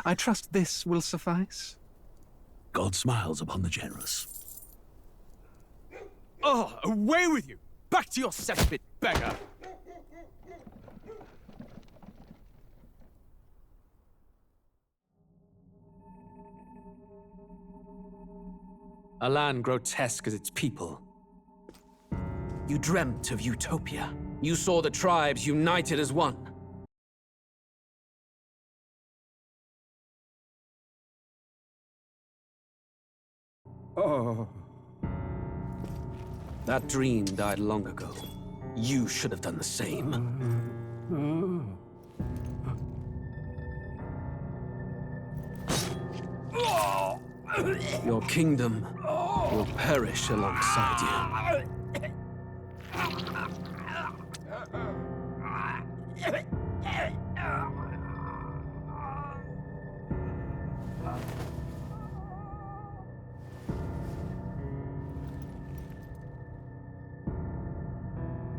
I trust this will suffice. God smiles upon the generous. Oh, away with you! Back to your cesspit, beggar! A land grotesque as its people. You dreamt of utopia. You saw the tribes united as one. Oh. That dream died long ago. You should have done the same. Your kingdom will perish alongside you.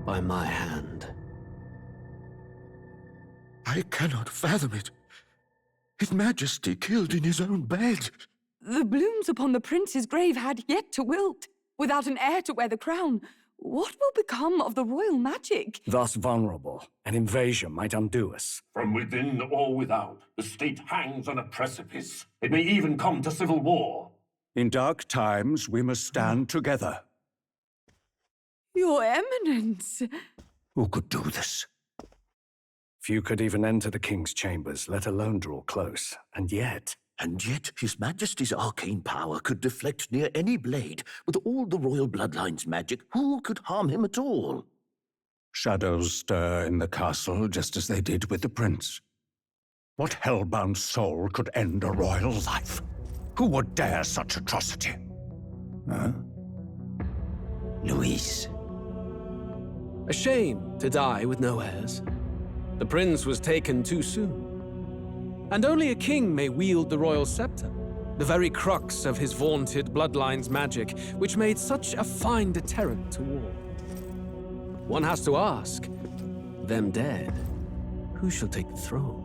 By my hand. I cannot fathom it. His Majesty killed in his own bed. The blooms upon the prince's grave had yet to wilt. Without an heir to wear the crown, what will become of the royal magic? Thus vulnerable, an invasion might undo us. From within or without, the state hangs on a precipice. It may even come to civil war. In dark times, we must stand together. Your Eminence! Who could do this? Few could even enter the king's chambers, let alone draw close. And yet His Majesty's arcane power could deflect near any blade. With all the royal bloodline's magic, who could harm him at all? Shadows stir in the castle just as they did with the prince. What hellbound soul could end a royal life? Who would dare such atrocity? Huh? Luis. A shame to die with no heirs. The prince was taken too soon. And only a king may wield the royal scepter, the very crux of his vaunted bloodline's magic, which made such a fine deterrent to war. One has to ask, them dead, who shall take the throne?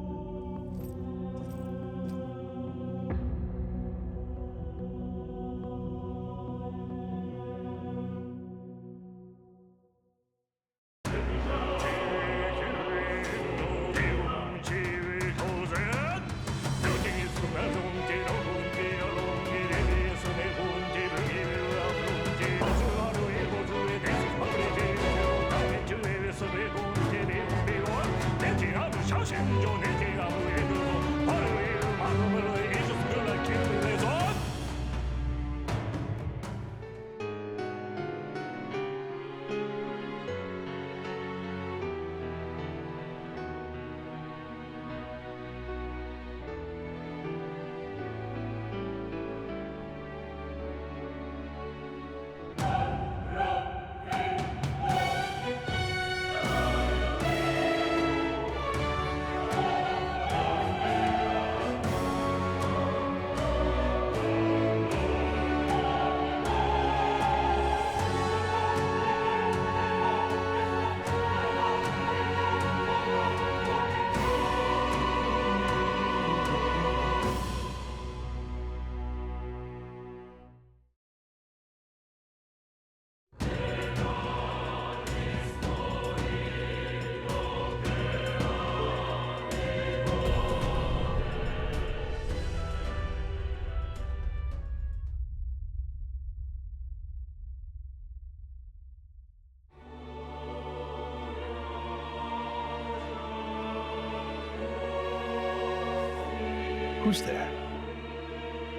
Who's there?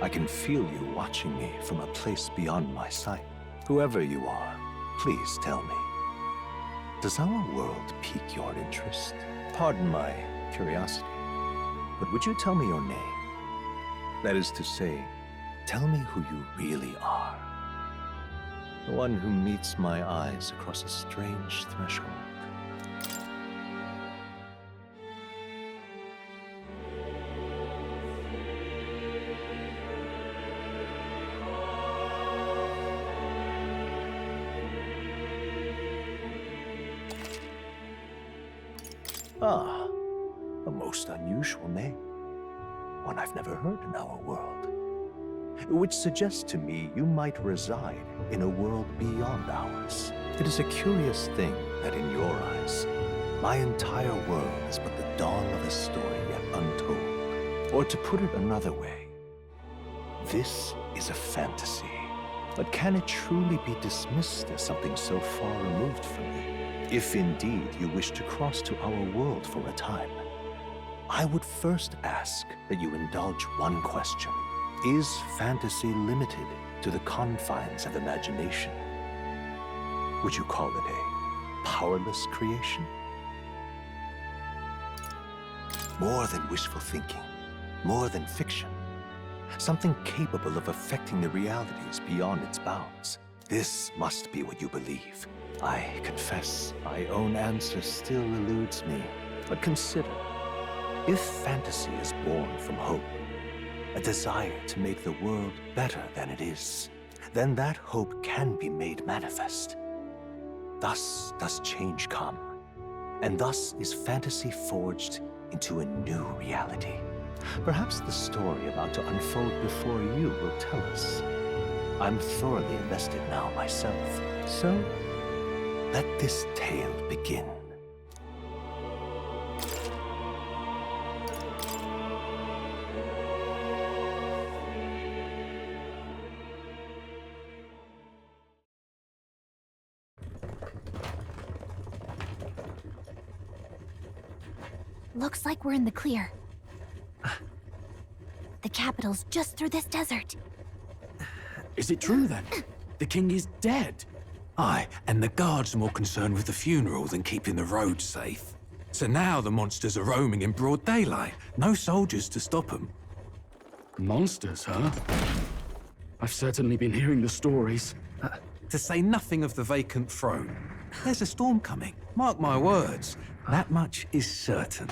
I can feel you watching me from a place beyond my sight. Whoever you are, please tell me. Does our world pique your interest? Pardon my curiosity, but would you tell me your name? That is to say, tell me who you really are. The one who meets my eyes across a strange threshold. Ah, a most unusual name. one I've never heard in our world, which suggests to me you might reside in a world beyond ours. It is a curious thing that in your eyes, my entire world is but the dawn of a story yet untold. Or to put it another way, this is a fantasy. But can it truly be dismissed as something so far removed from me? If indeed you wish to cross to our world for a time, I would first ask that you indulge one question. Is fantasy limited to the confines of imagination? Would you call it a powerless creation? More than wishful thinking, more than fiction. Something capable of affecting the realities beyond its bounds. This must be what you believe. I confess, my own answer still eludes me. But consider, if fantasy is born from hope, a desire to make the world better than it is, then that hope can be made manifest. Thus does change come, and thus is fantasy forged into a new reality. Perhaps the story about to unfold before you will tell us. I'm thoroughly invested now myself, so let this tale begin. Looks like we're in the clear. The capital's just through this desert. Is it true then? The king is dead? Aye, and the guards are more concerned with the funeral than keeping the roads safe. So now the monsters are roaming in broad daylight. No soldiers to stop them. Monsters, huh? I've certainly been hearing the stories. To say nothing of the vacant throne. There's a storm coming. Mark my words. That much is certain.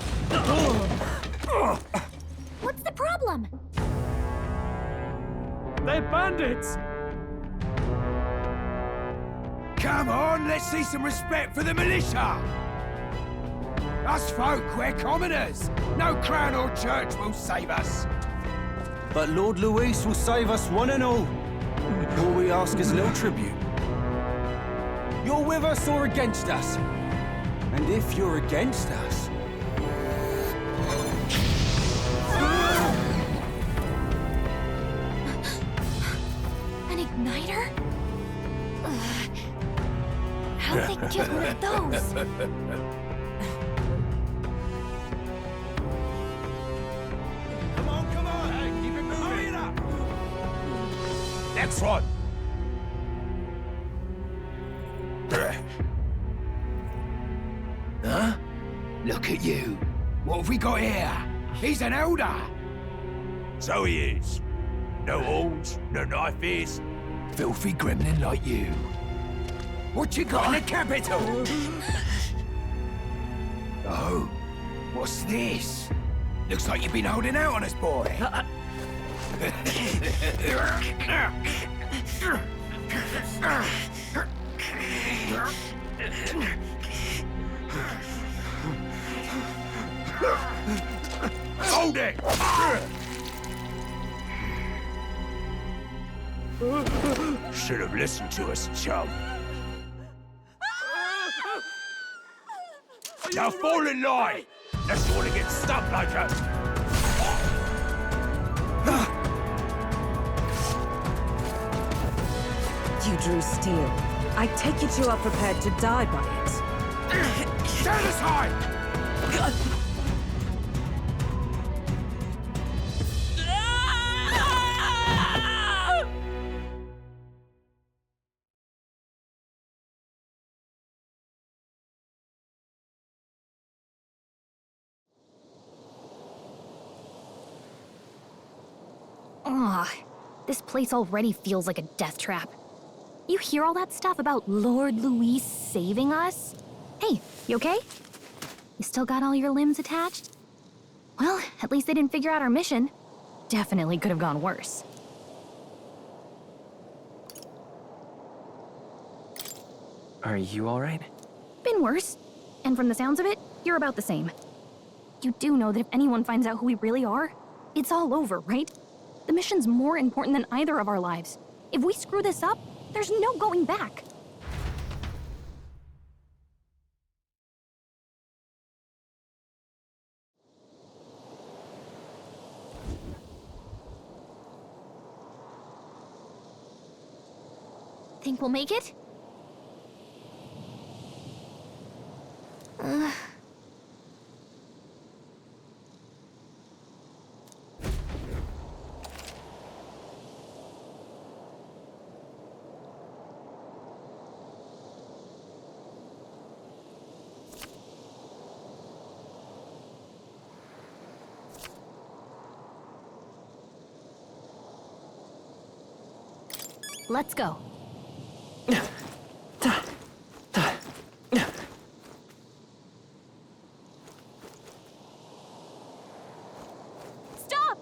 What's the problem? They're bandits! Come on, let's see some respect for the militia! Us folk, we're commoners. No crown or church will save us. But Lord Luis will save us one and all. All we ask is a little tribute. You're with us or against us? And if you're against us... An igniter? How'd they get one of those? Come on, hey, keep it moving. Hurry it up! Next one! Huh? Look at you. What have we got here? He's an elder. So he is. No horns, no knife is. Filthy gremlin like you. What you got in the capital? Oh, what's this? Looks like you've been holding out on us, boy. Hold it! Should have listened to us, chum. Now fall in line! Unless you want to get stuck like us! You drew steel. I take it you are prepared to die by it. Stand aside! Ugh, this place already feels like a death trap. You hear all that stuff about Lord Luis saving us? Hey, you okay? You still got all your limbs attached? Well, at least they didn't figure out our mission. Definitely could have gone worse. Are you alright? Been worse. And from the sounds of it, you're about the same. You do know that if anyone finds out who we really are, It's all over, right? The mission's more important than either of our lives. If we screw this up, there's no going back. Think we'll make it? Let's go. Stop!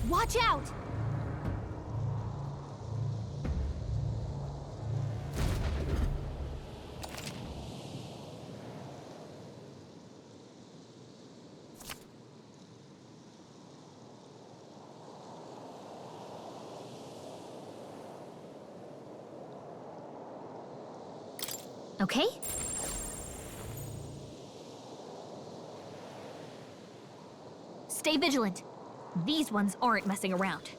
Watch out! Okay? Stay vigilant. These ones aren't messing around.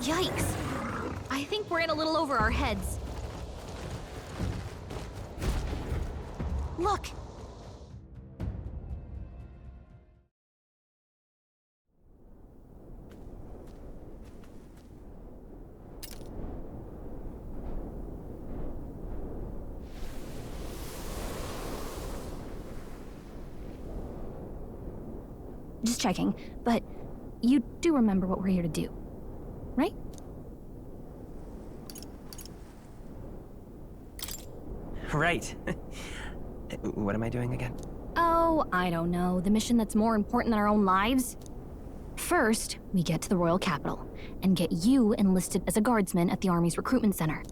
Yikes! I think we're in a little over our heads. Look! Just checking, but you do remember what we're here to do, right? Right. What am I doing again? Oh, I don't know. The mission that's more important than our own lives? First, we get to the royal capital and get you enlisted as a guardsman at the Army's Recruitment Centre.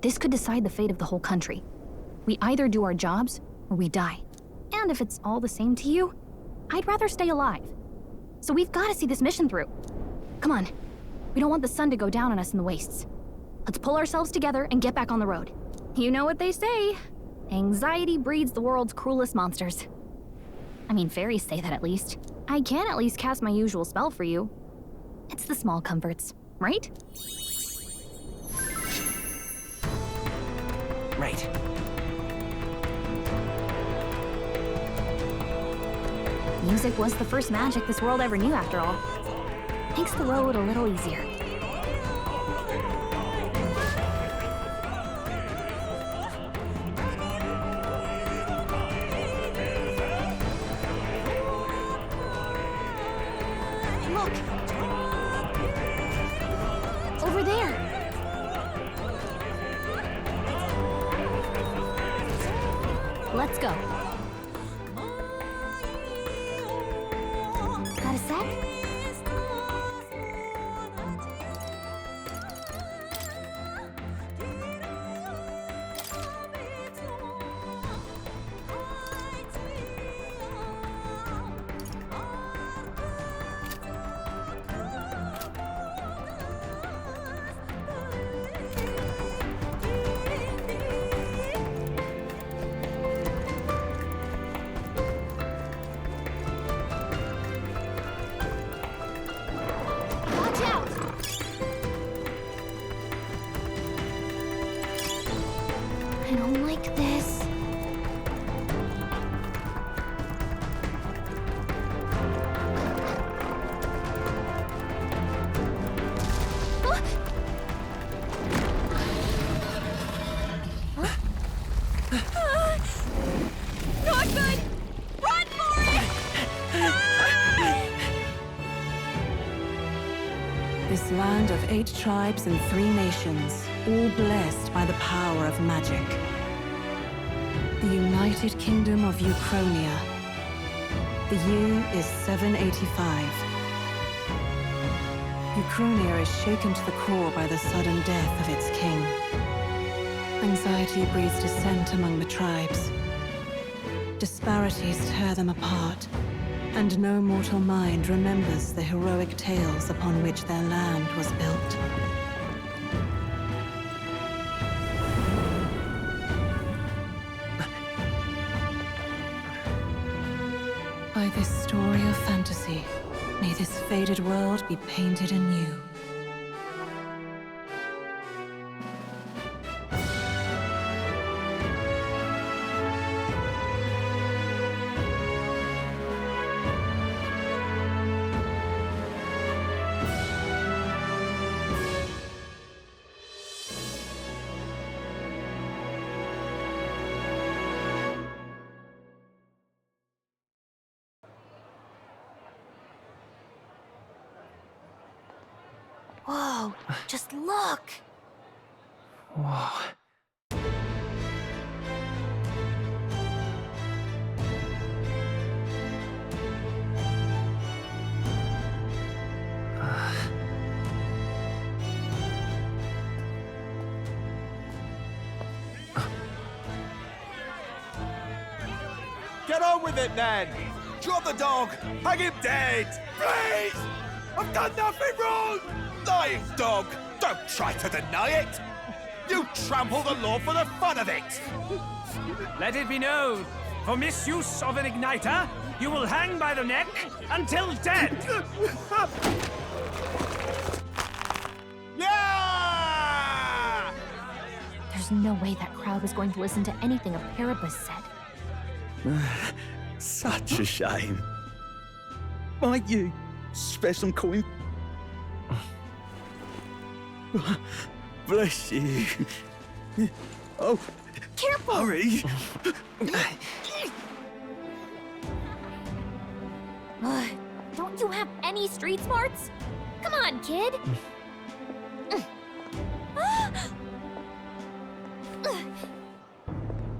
This could decide the fate of the whole country. We either do our jobs or we die. And if it's all the same to you, I'd rather stay alive. So we've got to see this mission through. Come on. We don't want the sun to go down on us in the wastes. Let's pull ourselves together and get back on the road. You know what they say. Anxiety breeds the world's cruelest monsters. I mean, fairies say that at least. I can at least cast my usual spell for you. It's the small comforts, right? Right. Music was the first magic this world ever knew, after all. Makes the road a little easier. Look! Over there! Let's go. Got a sec? I don't like this. Not good! Run for it! This land of 8 tribes and 3 nations. all blessed by the power of magic. The United Kingdom of Uchronia. The year is 785. Uchronia is shaken to the core by the sudden death of its king. Anxiety breeds dissent among the tribes. Disparities tear them apart, and no mortal mind remembers the heroic tales upon which their land was built. By this story of fantasy, may this faded world be painted anew. Whoa, just look! Whoa. Get on with it, then! Drop the dog! Hang him dead! Please! I've done nothing wrong! Lying dog! Don't try to deny it! You trample the law for the fun of it! Let it be known, for misuse of an igniter, you will hang by the neck until dead! Yeah! There's no way that crowd was going to listen to anything a Paribus said. Such a shame. Might you spare some coin? Bless you. Oh, careful! Hurry! Don't you have any street smarts? Come on, kid!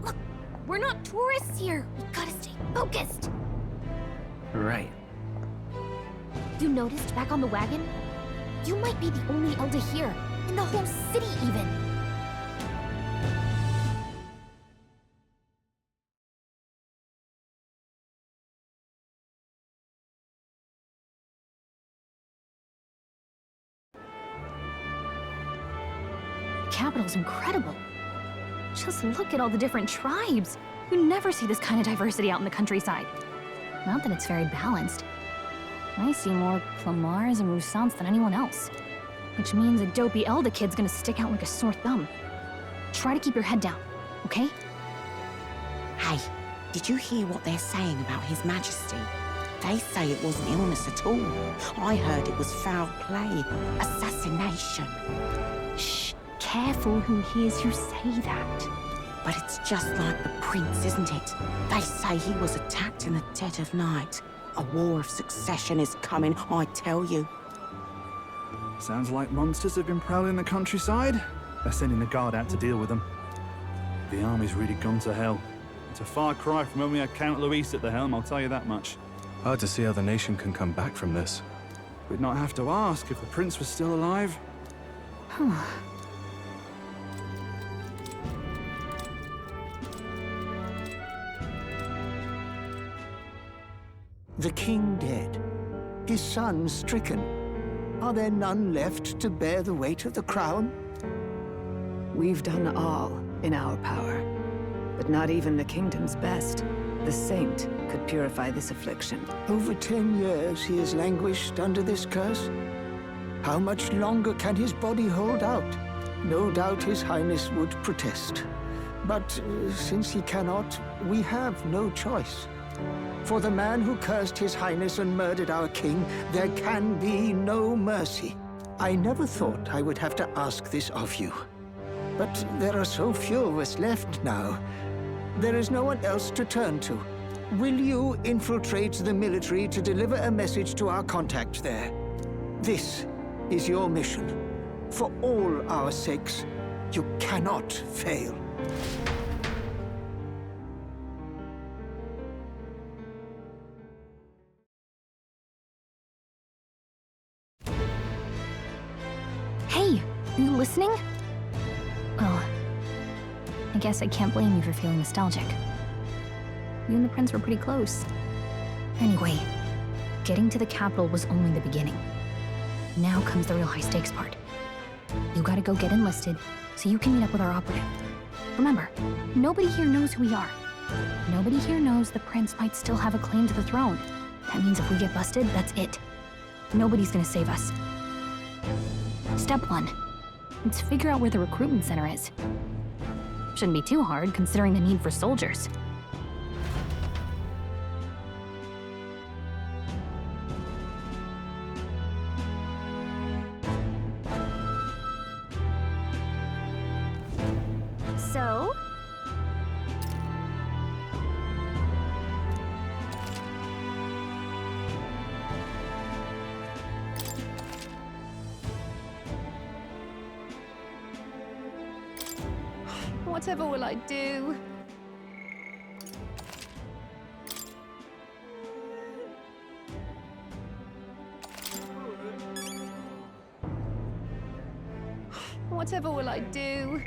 Look, we're not tourists here. We gotta stay focused. Right. You noticed back on the wagon? You might be the only elder here, in the whole city even. The capital's incredible. Just look at all the different tribes. You never see this kind of diversity out in the countryside. Not that it's very balanced. I see more Clamars and Roussants than anyone else. Which means a dopey Elda kid's gonna stick out like a sore thumb. Try to keep your head down, okay? Hey, did you hear what they're saying about His Majesty? They say it wasn't illness at all. I heard it was foul play, assassination. Shh, careful who hears you say that. But it's just like the prince, isn't it? They say he was attacked in the dead of night. A war of succession is coming, I tell you. Sounds like monsters have been prowling the countryside. They're sending the guard out to deal with them. The army's really gone to hell. It's a far cry from when we had Count Luis at the helm, I'll tell you that much. Hard to see how the nation can come back from this. We'd not have to ask if the prince was still alive. The king dead, his son stricken. Are there none left to bear the weight of the crown? We've done all in our power, but not even the kingdom's best. The saint could purify this affliction. Over 10 years he has languished under this curse. How much longer can his body hold out? No doubt his highness would protest. But since he cannot, we have no choice. For the man who cursed his highness and murdered our king, there can be no mercy. I never thought I would have to ask this of you. But there are so few of us left now. There is no one else to turn to. Will you infiltrate the military to deliver a message to our contact there? This is your mission. For all our sakes, You cannot fail. Hey, are you listening? Oh, I guess I can't blame you for feeling nostalgic. You and the prince were pretty close. Anyway, getting to the capital was only the beginning. Now comes the real high-stakes part. You gotta go get enlisted so you can meet up with our operative. Remember, nobody here knows who we are. Nobody here knows the prince might still have a claim to the throne. That means if we get busted, that's it. Nobody's gonna save us. Step 1. Let's figure out where the recruitment center is. Shouldn't be too hard, considering the need for soldiers. So? Whatever will I do? Whatever will I do?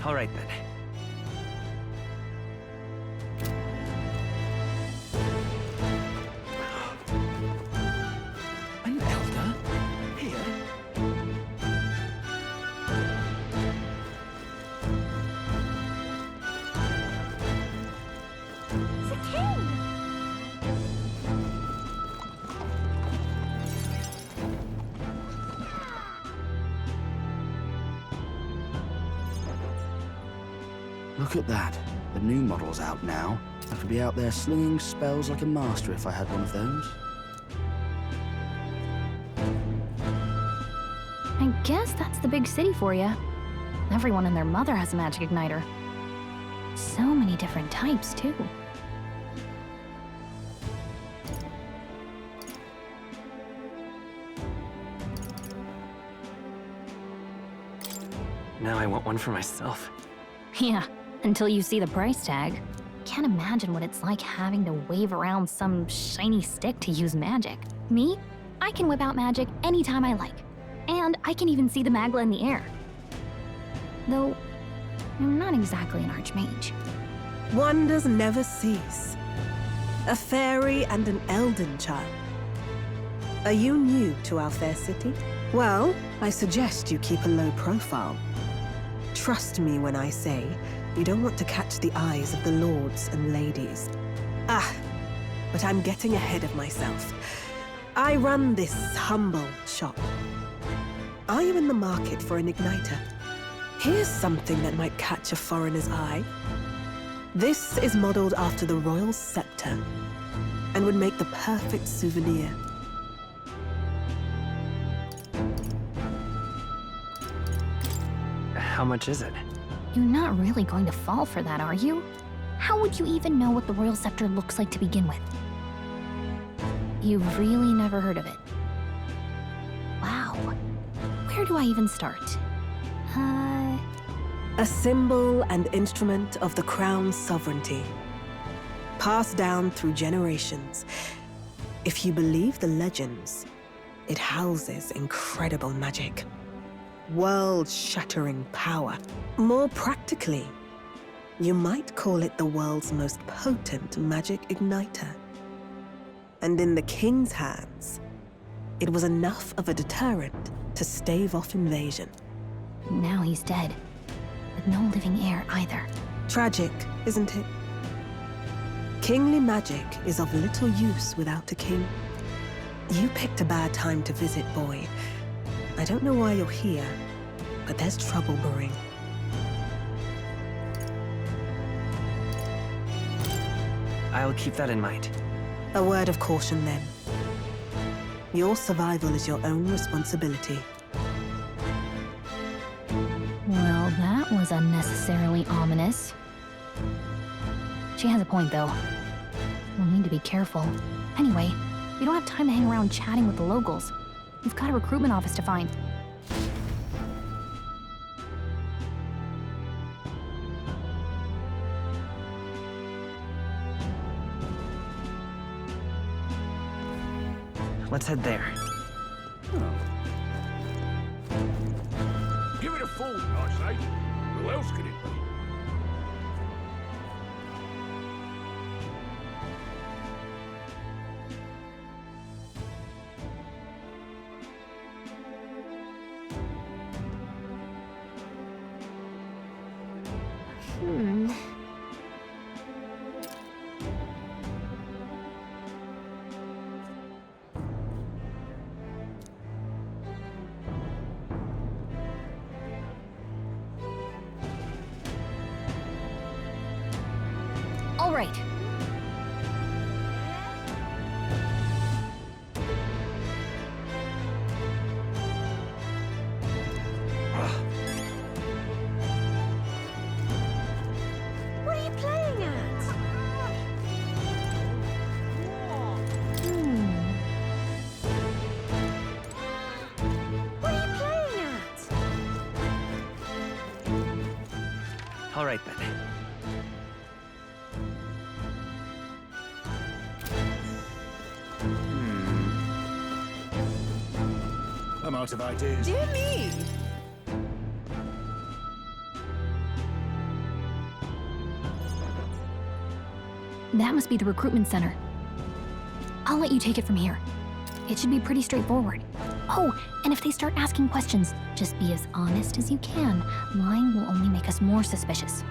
All right, then. An elder? Here? It's a king! Look at that. The new model's out now. I could be out there slinging spells like a master if I had one of those. I guess that's the big city for you. Everyone and their mother has a magic igniter. So many different types, too. Now I want one for myself. Yeah, until you see the price tag. Can't imagine what it's like having to wave around some shiny stick to use magic. Me? I can whip out magic anytime I like. And I can even see the Magla in the air. Though, I'm not exactly an archmage. Wonders never cease. A fairy and an elden child. Are you new to our fair city? Well, I suggest you keep a low profile. Trust me when I say you don't want to catch the eyes of the lords and ladies. But I'm getting ahead of myself. I run this humble shop. Are you in the market for an igniter? Here's something that might catch a foreigner's eye. This is modeled after the royal scepter and would make the perfect souvenir. How much is it? You're not really going to fall for that, are you? How would you even know what the royal scepter looks like to begin with? You've really never heard of it. Wow. Where do I even start? A symbol and instrument of the crown's sovereignty. Passed down through generations. If you believe the legends, it houses incredible magic. World-shattering power. More practically, you might call it the world's most potent magic igniter. And in the king's hands, it was enough of a deterrent to stave off invasion. Now he's dead, with no living heir either. Tragic, isn't it? Kingly magic is of little use without a king. You picked a bad time to visit, boy. I don't know why you're here, but there's trouble brewing. I'll keep that in mind. A word of caution, then. Your survival is your own responsibility. Well, that was unnecessarily ominous. She has a point, though. We'll need to be careful. Anyway, we don't have time to hang around chatting with the locals. We've got a recruitment office to find. Let's head there. Give it a fool, I say. Who else could it be? All right. What are you playing at? What are you playing at? All right, then. I'm out of ideas. Dear me! That must be the recruitment center. I'll let you take it from here. It should be pretty straightforward. Oh, and if they start asking questions, just be as honest as you can. Lying will only make us more suspicious.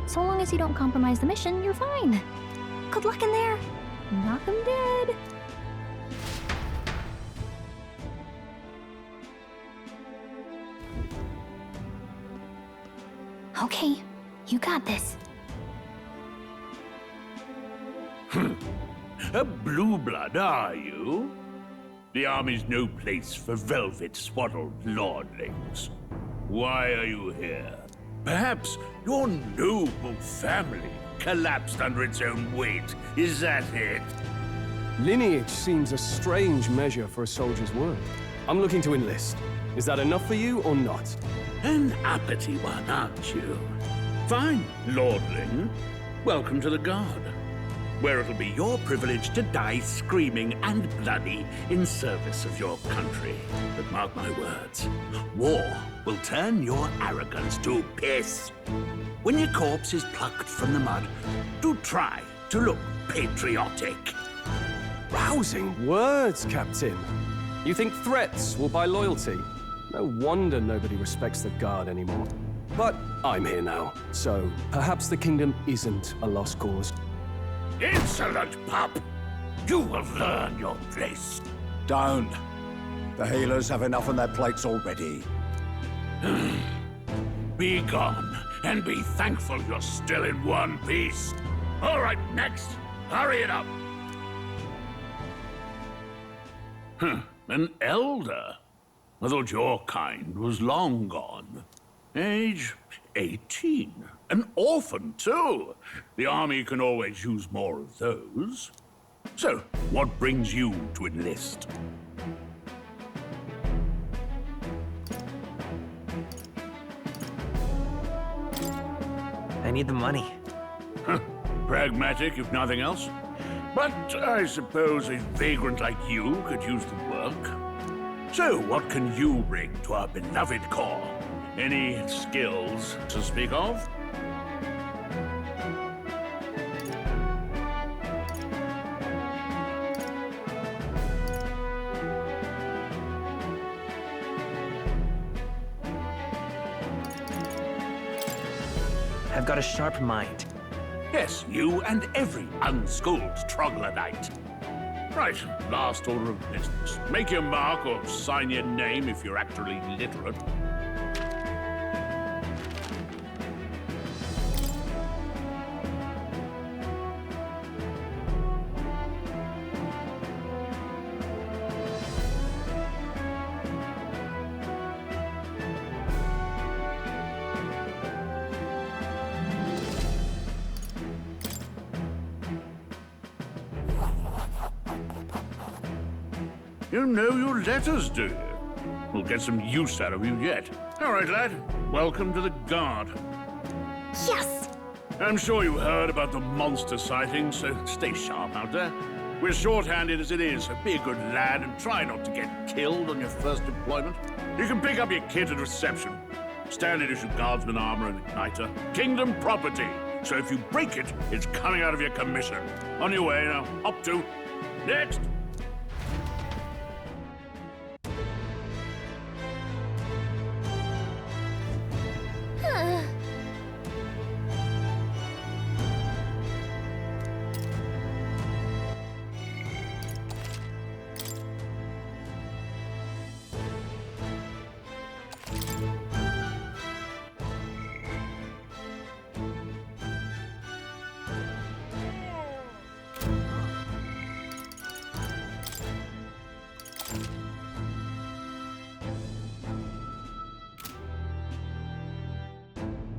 So long as you don't compromise the mission, you're fine. Good luck in there. Knock 'em dead. Okay, you got this. A blue blood, are you? The army's no place for velvet-swaddled lordlings. Why are you here? Perhaps your noble family collapsed under its own weight. Is that it? Lineage seems a strange measure for a soldier's worth. I'm looking to enlist. Is that enough for you or not? An uppity one, aren't you? Fine, lordling. Welcome to the Guard, where it'll be your privilege to die screaming and bloody in service of your country. But mark my words, war will turn your arrogance to piss. When your corpse is plucked from the mud, do try to look patriotic. Rousing words, Captain. You think threats will buy loyalty? No wonder nobody respects the Guard anymore. But I'm here now, so perhaps the kingdom isn't a lost cause. Insolent pup! You will learn your place. Don't. The healers have enough on their plates already. Be gone, and be thankful you're still in one piece. All right, next. Hurry it up. An elder? I thought your kind was long gone. Age 18. An orphan, too. The army can always use more of those. So, what brings you to enlist? I need the money. Pragmatic, if nothing else. But I suppose a vagrant like you could use the work. So, what can you bring to our beloved corps? Any skills to speak of? I've got a sharp mind. Yes, you and every unschooled troglodyte. Right, last order of business. Make your mark or sign your name if you're actually literate. You know your letters, do you? We'll get some use out of you yet. All right, lad. Welcome to the Guard. Yes! I'm sure you heard about the monster sightings, so stay sharp out there. We're short-handed as it is, so be a good lad and try not to get killed on your first deployment. You can pick up your kit at reception. Standard issue guardsman armor and igniter. Kingdom property. So if you break it, it's coming out of your commission. On your way now. Up to. Next!